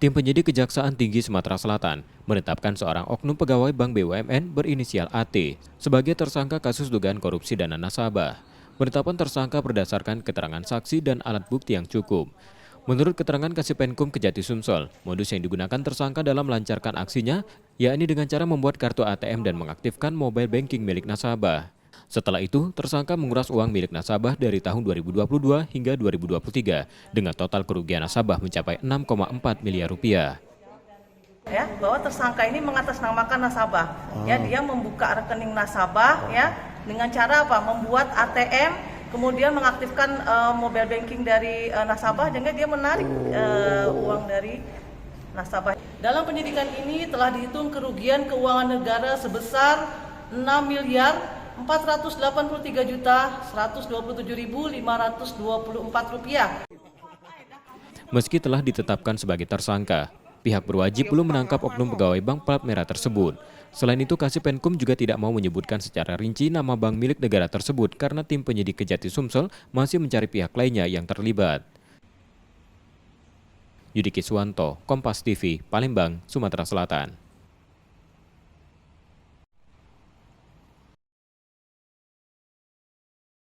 Tim penyidik Kejaksaan Tinggi Sumatera Selatan menetapkan seorang oknum pegawai Bank BUMN berinisial AT sebagai tersangka kasus dugaan korupsi dana nasabah. Penetapan tersangka berdasarkan keterangan saksi dan alat bukti yang cukup. Menurut keterangan Kasipenkum Kejati Sumsel, modus yang digunakan tersangka dalam melancarkan aksinya yakni dengan cara membuat kartu ATM dan mengaktifkan mobile banking milik nasabah. Setelah itu, tersangka menguras uang milik nasabah dari tahun 2022 hingga 2023 dengan total kerugian nasabah mencapai 6,4 miliar rupiah. Ya, bahwa tersangka ini mengatasnamakan nasabah. Ya, dia membuka rekening nasabah ya dengan cara apa? Membuat ATM, kemudian mengaktifkan mobile banking dari nasabah sehingga dia menarik uang dari nasabah. Dalam penyidikan ini telah dihitung kerugian keuangan negara sebesar 6.483.127.524 rupiah. Meski telah ditetapkan sebagai tersangka, pihak berwajib belum menangkap oknum pegawai bank plat merah tersebut. Selain itu, Kasipenkum juga tidak mau menyebutkan secara rinci nama bank milik negara tersebut karena tim penyidik Kejati Sumsel masih mencari pihak lainnya yang terlibat. Yudi Kiswanto, Kompas TV, Palembang, Sumatera Selatan.